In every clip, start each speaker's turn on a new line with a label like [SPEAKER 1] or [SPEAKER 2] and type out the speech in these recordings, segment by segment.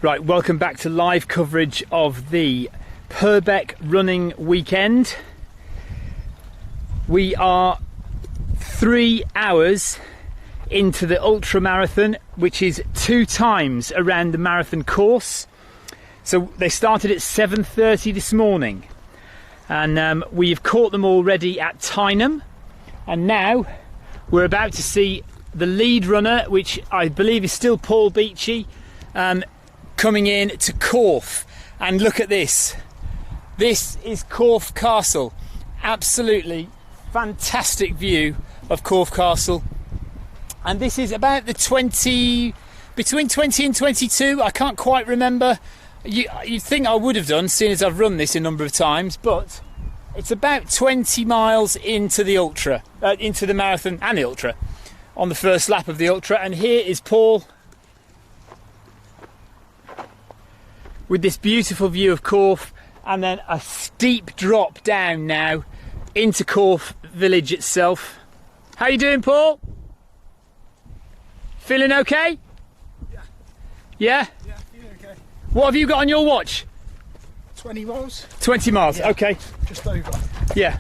[SPEAKER 1] Right, welcome back to live coverage of the Purbeck running weekend. We are 3 hours into the ultra marathon, which is 2 times around the marathon course. So they started at 7:30 this morning, and we've caught them already at Tyneham, and now we're about to see the lead runner, which I believe is still Paul Beachy, coming in to Corfe. And look at this. This is Corfe Castle. Absolutely fantastic view of Corfe Castle. And this is about the between 20 and 22. I can't quite remember. You'd think I would have done, seeing as I've run this a number of times, but it's about 20 miles into the ultra, into the marathon and the ultra, on the first lap of the ultra. And here is Paul with this beautiful view of Corfe, and then a steep drop down now into Corfe village itself. How you doing, Paul? Feeling okay?
[SPEAKER 2] Yeah.
[SPEAKER 1] Yeah?
[SPEAKER 2] Yeah, feeling okay.
[SPEAKER 1] What have you got on your watch?
[SPEAKER 2] 20 miles.
[SPEAKER 1] 20 miles,
[SPEAKER 2] yeah,
[SPEAKER 1] okay.
[SPEAKER 2] Just over.
[SPEAKER 1] Yeah.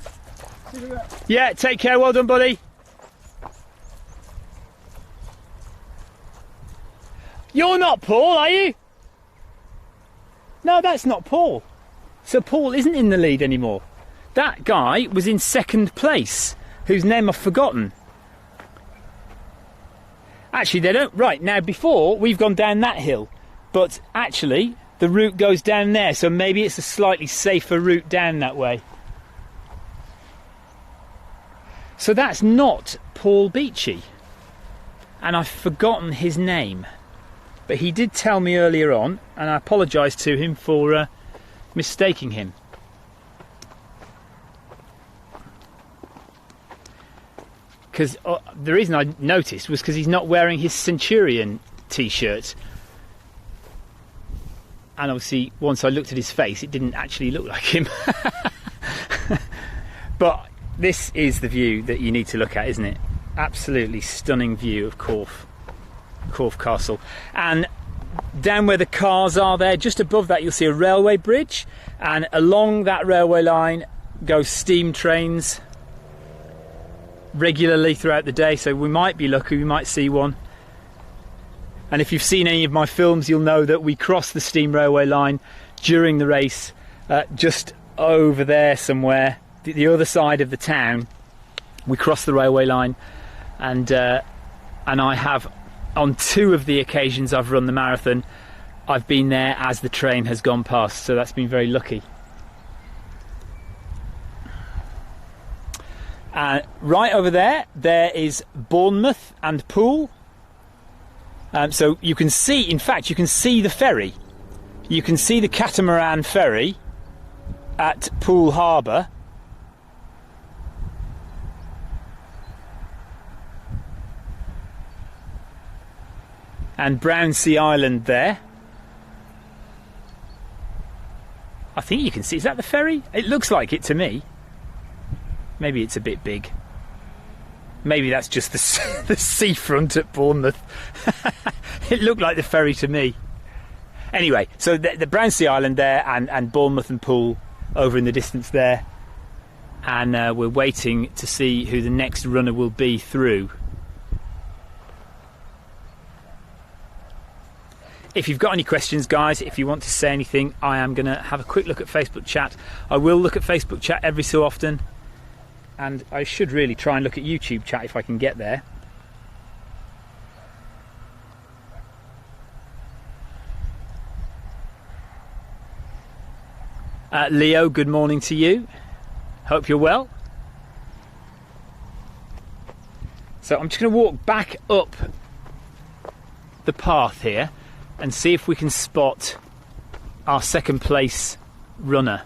[SPEAKER 2] See you later.
[SPEAKER 1] Yeah, take care, well done, buddy. You're not Paul, are you? No, that's not Paul. So Paul isn't in the lead anymore. That guy was in second place, whose name I've forgotten. Actually, they don't. Right, now before, we've gone down that hill, but actually, the route goes down there, so maybe it's a slightly safer route down that way. So that's not Paul Beachy, and I've forgotten his name. But he did tell me earlier on, and I apologise to him for mistaking him. Because the reason I noticed was because he's not wearing his Centurion t-shirt. And obviously, once I looked at his face, it didn't actually look like him. But this is the view that you need to look at, isn't it? Absolutely stunning view of Corfe Castle. And down where the cars are there, just above that, you'll see a railway bridge, and along that railway line go steam trains regularly throughout the day, so we might be lucky, we might see one. And if you've seen any of my films, you'll know that we cross the steam railway line during the race, just over there somewhere, the other side of the town. We cross the railway line, and I have, on 2 of the occasions I've run the marathon, I've been there as the train has gone past, so that's been very lucky. Right over there is Bournemouth and Poole. So you can see, in fact, you can see the ferry. You can see the catamaran ferry at Poole Harbour. And Brownsea Island there. I think you can see, is that the ferry? It looks like it to me. Maybe it's a bit big. Maybe that's just the seafront at Bournemouth. It looked like the ferry to me. Anyway, so the Brownsea Island there, and Bournemouth and Poole over in the distance there. And we're waiting to see who the next runner will be through. If you've got any questions, guys, if you want to say anything, I am going to have a quick look at Facebook chat. I will look at Facebook chat every so often, and I should really try and look at YouTube chat if I can get there. Leo, good morning to you. Hope you're well. So I'm just going to walk back up the path here and see if we can spot our second place runner.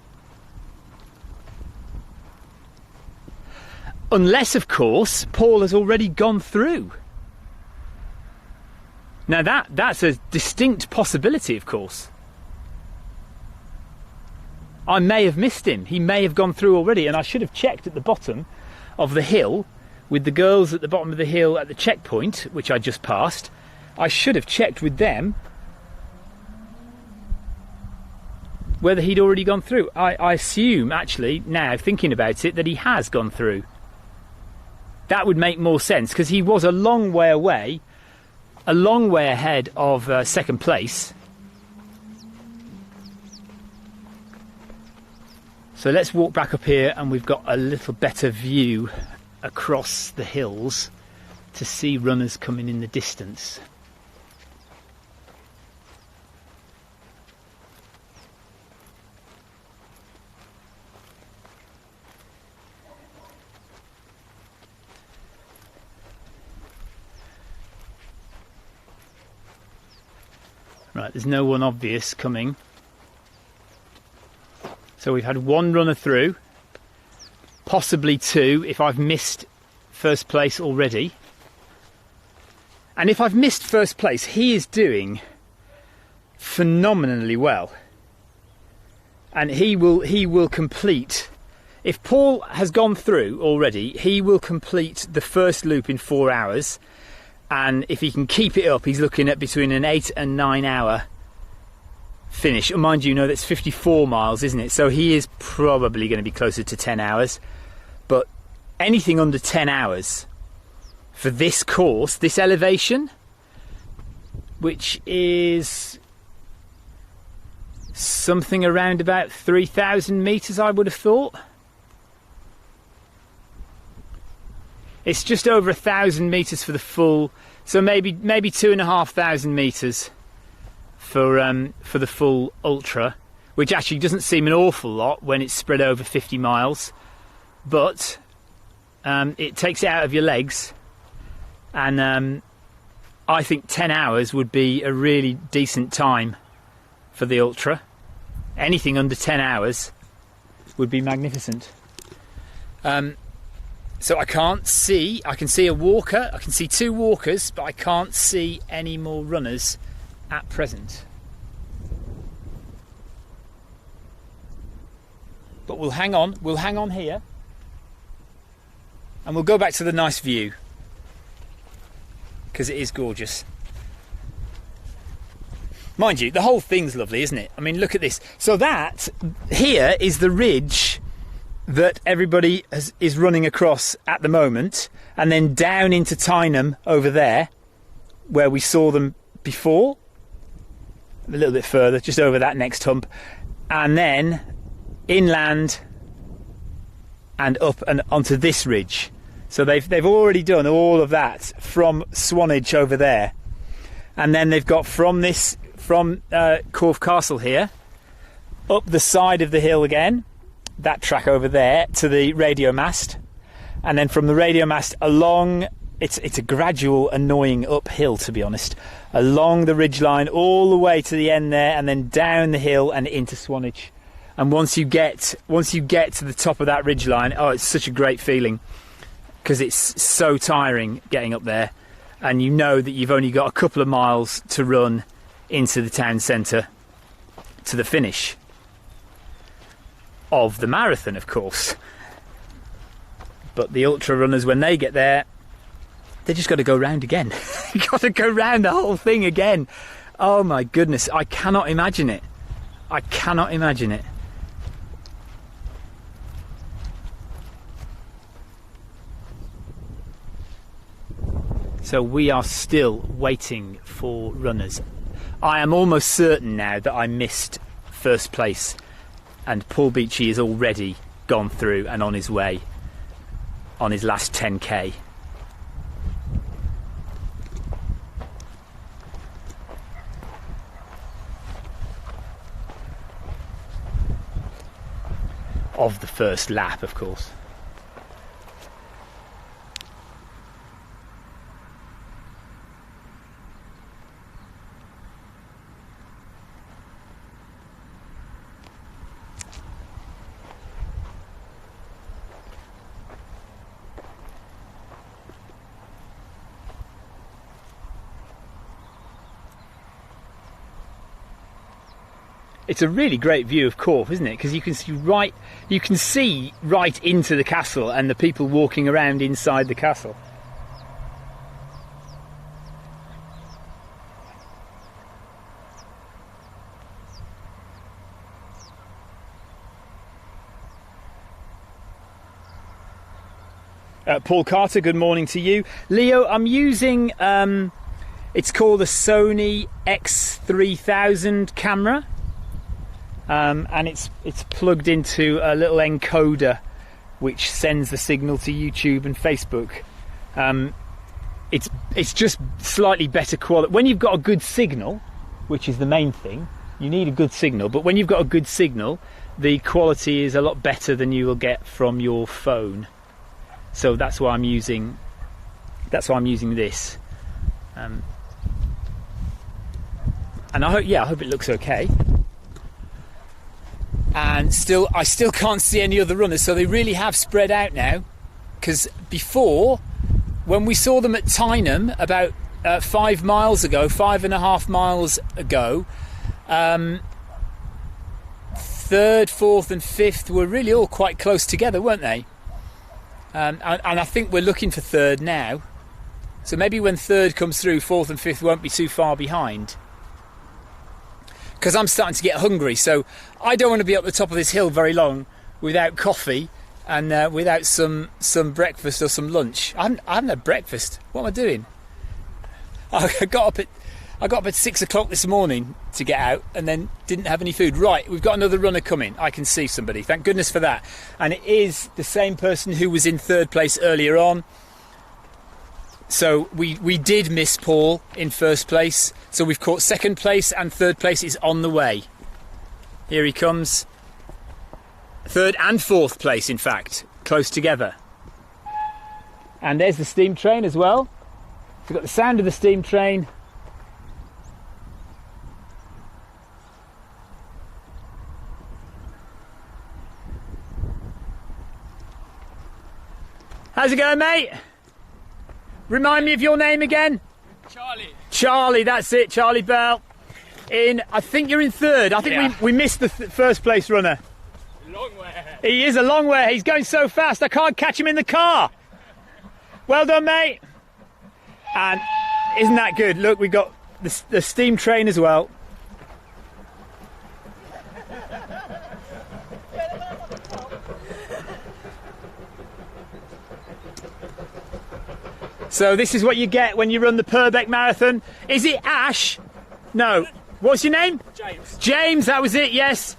[SPEAKER 1] Unless, of course, Paul has already gone through. Now that's a distinct possibility, of course. I may have missed him. He may have gone through already, and I should have checked at the bottom of the hill with the girls at the bottom of the hill at the checkpoint, which I just passed. I should have checked with them whether he'd already gone through. I assume, actually, now thinking about it, that he has gone through. That would make more sense, because he was a long way away, a long way ahead of second place. So let's walk back up here, and we've got a little better view across the hills to see runners coming in the distance. Right, there's no one obvious coming. So we've had one runner through, possibly two if I've missed first place already. And if I've missed first place, he is doing phenomenally well. And he will complete. If Paul has gone through already, he will complete the first loop in 4 hours. And if he can keep it up, he's looking at between an 8 and 9 hour finish. And mind you, that's 54 miles, isn't it? So he is probably going to be closer to 10 hours. But anything under 10 hours for this course, this elevation, which is something around about 3,000 metres, I would have thought. It's just over 1,000 metres for the full, so maybe 2,500 metres for the full ultra, which actually doesn't seem an awful lot when it's spread over 50 miles, but it takes it out of your legs, and I think 10 hours would be a really decent time for the ultra. Anything under 10 hours would be magnificent. So I can see a walker, I can see two walkers, but I can't see any more runners at present. But we'll hang on here, and we'll go back to the nice view, because it is gorgeous. Mind you, the whole thing's lovely, isn't it? I mean, look at this. So that here is the ridge that everybody is running across at the moment, and then down into Tyneham over there, where we saw them before, a little bit further, just over that next hump, and then inland and up and onto this ridge. So they've already done all of that from Swanage over there, and then they've got from Corfe Castle here up the side of the hill again, that track over there, to the radio mast, and then from the radio mast along, it's a gradual annoying uphill, to be honest, along the ridgeline all the way to the end there, and then down the hill and into Swanage. And once you get to the top of that ridgeline, oh, it's such a great feeling, because it's so tiring getting up there, and you know that you've only got a couple of miles to run into the town centre to the finish of the marathon, of course. But the ultra runners, when they get there, they just got to go round again. Got to go round the whole thing again. Oh my goodness, I cannot imagine it. I cannot imagine it. So we are still waiting for runners. I am almost certain now that I missed first place, and Paul Beachy is already gone through and on his way on his last 10k. Of the first lap, of course. It's a really great view of Corfe, isn't it? Because you can see right into the castle and the people walking around inside the castle. Paul Carter, good morning to you. Leo, I'm using, it's called a Sony X3000 camera. And it's plugged into a little encoder which sends the signal to YouTube and Facebook. It's just slightly better quality. When you've got a good signal, which is the main thing, you need a good signal, but when you've got a good signal, the quality is a lot better than you will get from your phone. So that's why I'm using this. And I hope it looks okay. And I still can't see any other runners, so they really have spread out now. Because before, when we saw them at Tyneham about 5 miles ago, 5.5 miles ago, third, fourth and fifth were really all quite close together, weren't they? And I think we're looking for third now. So maybe when third comes through, fourth and fifth won't be too far behind. Because I'm starting to get hungry, so I don't want to be up the top of this hill very long without coffee and without some breakfast or some lunch. I haven't had breakfast. What am I doing? I got up at 6 o'clock this morning to get out and then didn't have any food. Right, we've got another runner coming. I can see somebody. Thank goodness for that. And it is the same person who was in third place earlier on. So we did miss Paul in first place. So we've caught second place and third place is on the way. Here he comes. Third and fourth place, in fact, close together. And there's the steam train as well. We've got the sound of the steam train. How's it going, mate? Remind me of your name again.
[SPEAKER 2] Charlie.
[SPEAKER 1] Charlie, that's it, Charlie Bell. I think you're in third. I think we missed the first place runner.
[SPEAKER 2] Long way.
[SPEAKER 1] He is a long way. He's going so fast I can't catch him in the car. Well done, mate. And isn't that good? Look, we've got the steam train as well. So this is what you get when you run the Purbeck Marathon. Is it Ash? No. What's your name?
[SPEAKER 2] James.
[SPEAKER 1] James, that was it, yes.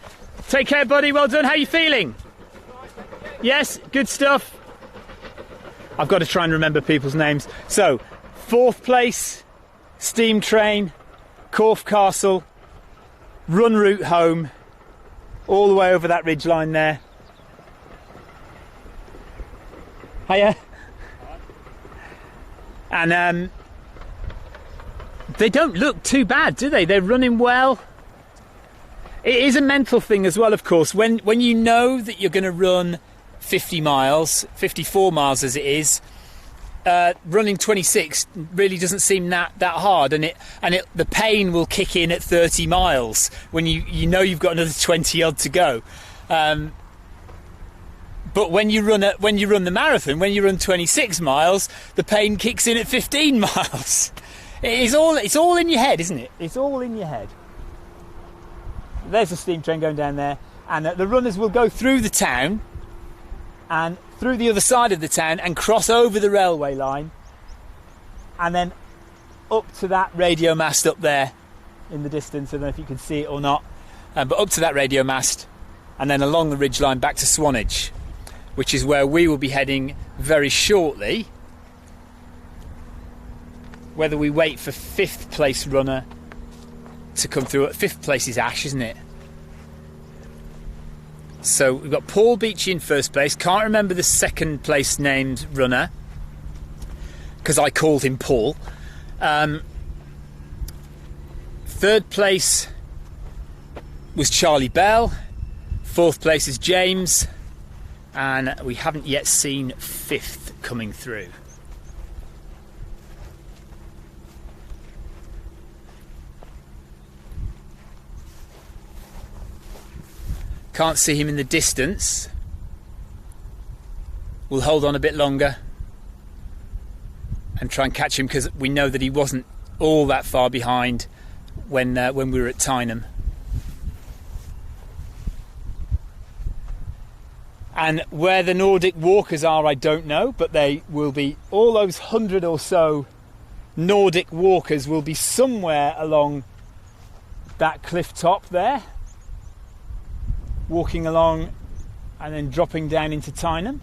[SPEAKER 1] Take care, buddy. Well done. How are you feeling? Yes, good stuff. I've got to try and remember people's names. So, fourth place, steam train, Corfe Castle, run route home, all the way over that ridge line there. Hiya. And they don't look too bad, do they? They're running well. It is a mental thing as well, of course. When you know that you're going to run 50 miles, 54 miles as it is, running 26 really doesn't seem that hard, and the pain will kick in at 30 miles when you know you've got another 20 odd to go. But when you run the marathon, when you run 26 miles, the pain kicks in at 15 miles. It's all in your head, isn't it? It's all in your head. There's a steam train going down there, and the runners will go through the town and through the other side of the town and cross over the railway line and then up to that radio mast up there in the distance. I don't know if you can see it or not, but up to that radio mast and then along the ridgeline back to Swanage, which is where we will be heading very shortly. Whether we wait for fifth place runner to come through. Fifth place is Ash, isn't it? So we've got Paul Beachy in first place. Can't remember the second place named runner because I called him Paul. Third place was Charlie Bell. Fourth place is James. And we haven't yet seen fifth coming through. Can't see him in the distance. We'll hold on a bit longer and try and catch him because we know that he wasn't all that far behind when we were at Tyneham. And where the Nordic walkers are, I don't know, but they will be, all those 100 or so Nordic walkers will be somewhere along that cliff top there, walking along and then dropping down into Tyneham.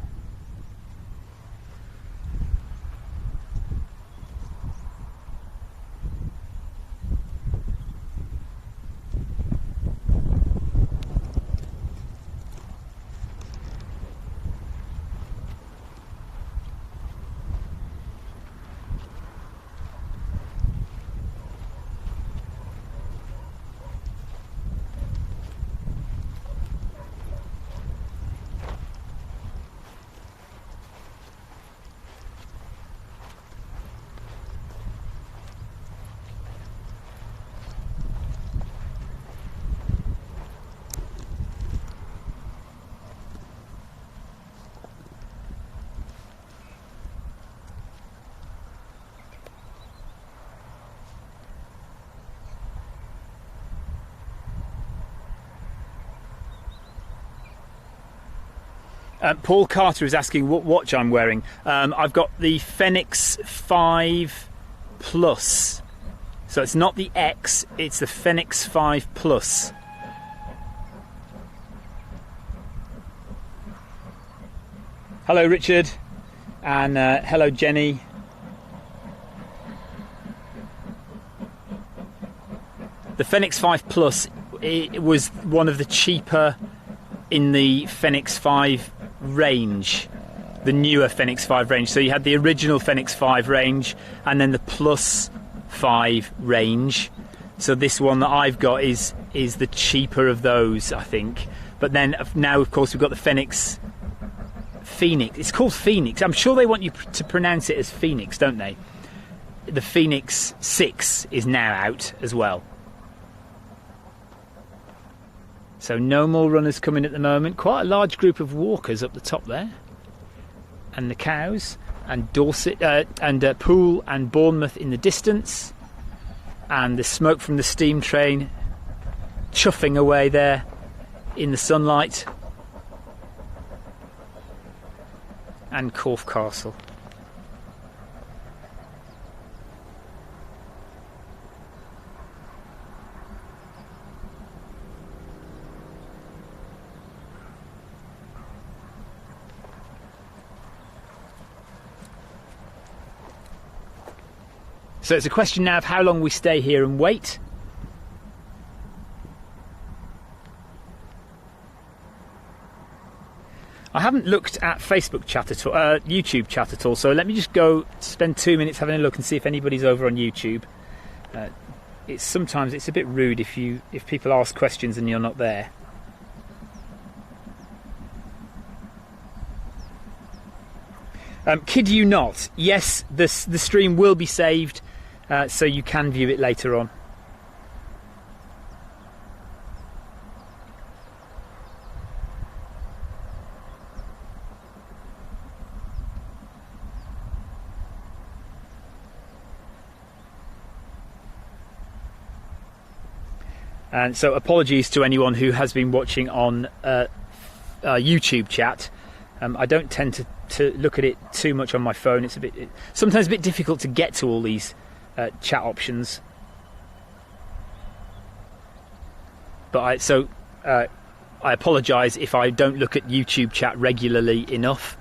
[SPEAKER 1] Paul Carter is asking what watch I'm wearing. I've got the Fenix 5 Plus. So it's not the X, it's the Fenix 5 Plus. Hello Richard, and hello Jenny. The Fenix 5 Plus, it was one of the cheaper in the Fenix 5 range, the newer Fenix 5 range. So you had the original Fenix 5 range and then the Plus 5 range. So this one that I've got is the cheaper of those, I think. But then now, of course, we've got the Fenix Phoenix. It's called Phoenix. I'm sure they want you to pronounce it as Phoenix, don't they? The Phoenix 6 is now out as well. So no more runners coming at the moment. Quite a large group of walkers up the top there. And the cows. And Dorset and Poole and Bournemouth in the distance. And the smoke from the steam train chuffing away there in the sunlight. And Corfe Castle. So it's a question now of how long we stay here and wait. I haven't looked at Facebook chat at all, YouTube chat at all, so let me just go spend 2 minutes having a look and see if anybody's over on YouTube. Sometimes it's a bit rude if people ask questions and you're not there. Kid you not, yes, the stream will be saved, so you can view it later on. And so apologies to anyone who has been watching on YouTube chat. I don't tend to look at it too much on my phone. It's sometimes a bit difficult to get to all these chat options. But I apologise if I don't look at YouTube chat regularly enough.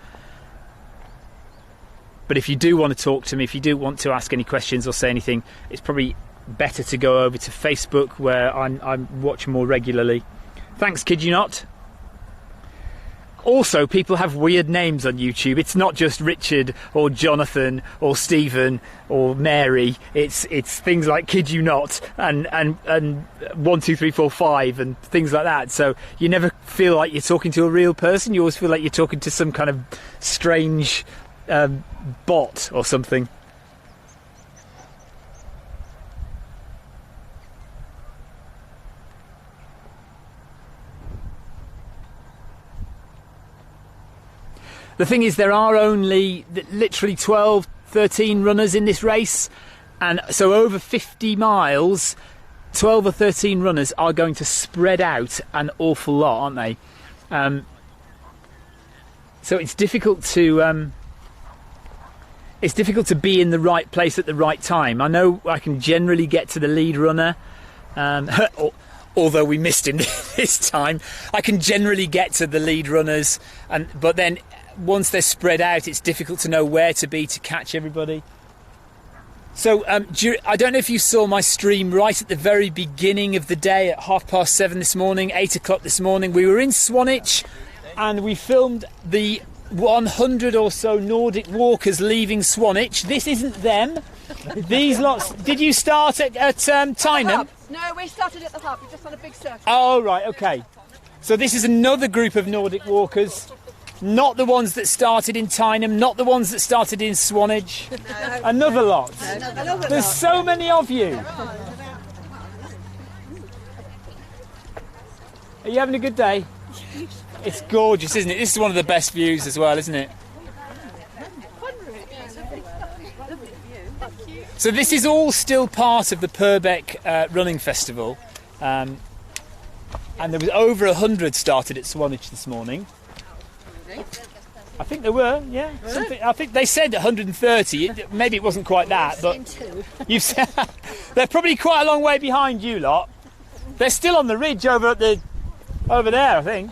[SPEAKER 1] But if you do want to talk to me, if you do want to ask any questions or say anything, it's probably better to go over to Facebook, where I watch more regularly. Thanks, Kid You Not. Also, people have weird names on YouTube. It's not just Richard or Jonathan or Stephen or Mary. It's things like Kid You Not and 1 2 3 4 5 and things like that. So you never feel like you're talking to a real person. You always feel like you're talking to some kind of strange bot or something. The thing is, there are only literally 12, 13 runners in this race, and so over 50 miles, 12 or 13 runners are going to spread out an awful lot, aren't they? So it's difficult to be in the right place at the right time. I know I can generally get to the lead runner, although we missed him this time. I can generally get to the lead runners, but then once they're spread out, it's difficult to know where to be to catch everybody. So I don't know if you saw my stream right at the very beginning of the day at 7:30 this morning, 8 o'clock this morning. We were in Swanage and we filmed the 100 or so Nordic walkers leaving Swanage. This isn't them. These lots. Did you start at Tyneham?
[SPEAKER 3] No, we started at the hub. We just on a big circle.
[SPEAKER 1] Oh, right, okay. So this is another group of Nordic walkers. Not the ones that started in Tyneham, not the ones that started in Swanage. No. Another lot. No, there's so many of you. Are you having a good day? It's gorgeous, isn't it? This is one of the best views as well, isn't it? So this is all still part of the Purbeck Running Festival. And there was over 100 started at Swanage this morning. I think there were, yeah. I think they said 130. Maybe it wasn't quite that, but you've said they're probably quite a long way behind you lot. They're still on the ridge over there, I think.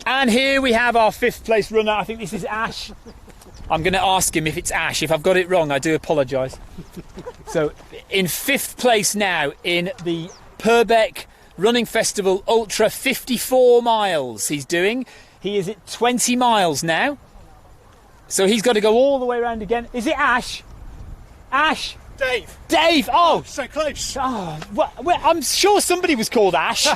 [SPEAKER 1] And here we have our 5th place runner. I think this is Ash. I'm going to ask him if it's Ash. If I've got it wrong, I do apologise. So in 5th place now in the Purbeck Running Festival Ultra, 54 miles he's doing. He is at 20 miles now. So he's got to go all the way around again. Is it Ash? Ash?
[SPEAKER 4] Dave.
[SPEAKER 1] Dave! Oh!
[SPEAKER 4] So close.
[SPEAKER 1] Oh, well, I'm sure somebody was called Ash.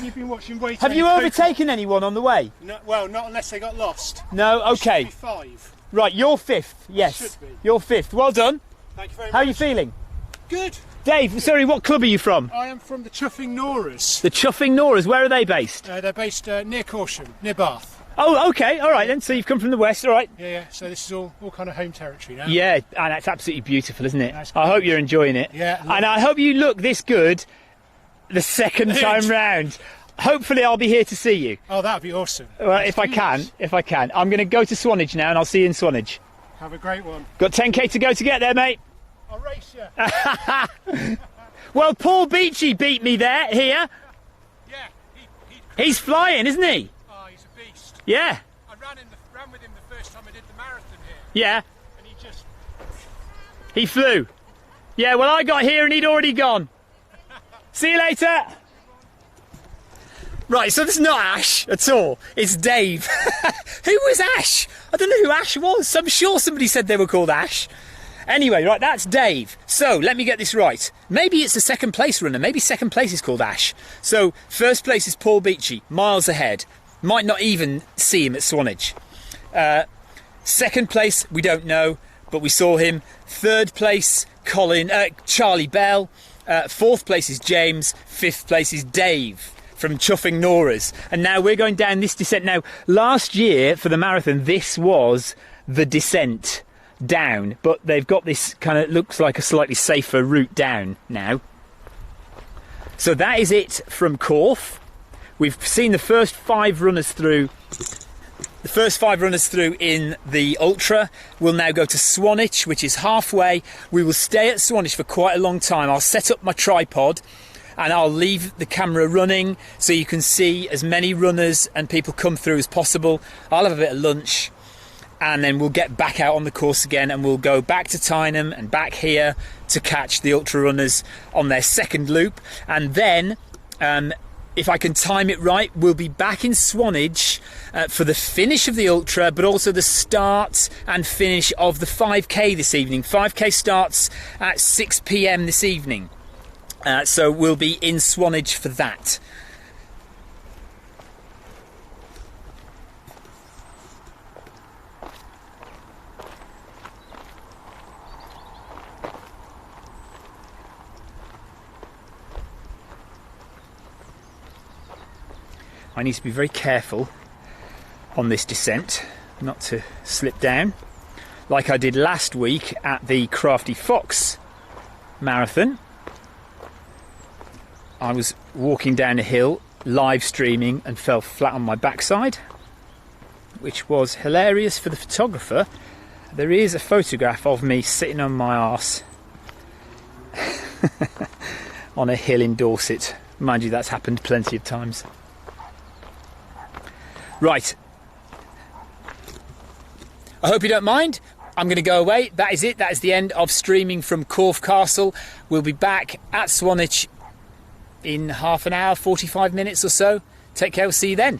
[SPEAKER 4] You've been watching way too
[SPEAKER 1] Have
[SPEAKER 4] many
[SPEAKER 1] you overtaken anyone on the way?
[SPEAKER 4] No, well, not unless they got lost.
[SPEAKER 1] No? Okay.
[SPEAKER 4] Should be 5.
[SPEAKER 1] Right, you're 5th. Yes.
[SPEAKER 4] Should be.
[SPEAKER 1] You're 5th. Well done.
[SPEAKER 4] Thank you very much.
[SPEAKER 1] How are you feeling?
[SPEAKER 4] Good.
[SPEAKER 1] Dave, sorry, what club are you from?
[SPEAKER 4] I am from the Chuffing Norers.
[SPEAKER 1] The Chuffing Norers. Where are they based?
[SPEAKER 4] They're based near Corsham, near Bath.
[SPEAKER 1] Oh, okay. All right then. So you've come from the west. All right.
[SPEAKER 4] Yeah. So this is all kind of home territory now.
[SPEAKER 1] Yeah, and that's absolutely beautiful, isn't it?
[SPEAKER 4] Nice.
[SPEAKER 1] I hope you're enjoying it.
[SPEAKER 4] Yeah.
[SPEAKER 1] And I hope you look this good the second time round. Hopefully I'll be here to see you.
[SPEAKER 4] Oh, that'd be awesome.
[SPEAKER 1] Well, if I can. I'm going to go to Swanage now and I'll see you in Swanage.
[SPEAKER 4] Have a great one.
[SPEAKER 1] Got 10k to go to get there, mate.
[SPEAKER 4] I'll race you.
[SPEAKER 1] Well, Paul Beachy beat me here.
[SPEAKER 4] Yeah.
[SPEAKER 1] He's flying, isn't he?
[SPEAKER 4] Oh, he's a beast.
[SPEAKER 1] Yeah.
[SPEAKER 4] I ran with him the first time I did the marathon here.
[SPEAKER 1] Yeah.
[SPEAKER 4] And
[SPEAKER 1] He flew. Yeah, well, I got here and he'd already gone. See you later. Right, so this is not Ash at all. It's Dave. Who was Ash? I don't know who Ash was. I'm sure somebody said they were called Ash. Anyway, right, that's Dave. So, let me get this right. Maybe it's a 2nd place runner. Maybe 2nd place is called Ash. So, 1st place is Paul Beachy, miles ahead. Might not even see him at Swanage. 2nd place, we don't know, but we saw him. 3rd place, Charlie Bell. 4th place is James. 5th place is Dave from Chuffing Norers. And now we're going down this descent. Now, last year for the marathon, this was the descent down, but they've got this kind of looks like a slightly safer route down now. So that is it from Corfe. We've seen the first 5 runners through. The first 5 runners through in the Ultra. We'll now go to Swanage, which is halfway. We will stay at Swanage for quite a long time. I'll set up my tripod and I'll leave the camera running so you can see as many runners and people come through as possible. I'll have a bit of lunch and then we'll get back out on the course again and we'll go back to Tyneham and back here to catch the ultra runners on their 2nd loop. And then, if I can time it right, we'll be back in Swanage for the finish of the ultra, but also the start and finish of the 5k this evening. 5k starts at 6 p.m. this evening. So we'll be in Swanage for that. I need to be very careful on this descent, not to slip down, like I did last week at the Crafty Fox marathon. I was walking down a hill live streaming and fell flat on my backside, which was hilarious for the photographer. There is a photograph of me sitting on my arse on a hill in Dorset. Mind you, that's happened plenty of times. Right. I hope you don't mind. I'm going to go away. That is it. That is the end of streaming from Corfe Castle. We'll be back at Swanage in half an hour, 45 minutes or so. Take care. We'll see you then.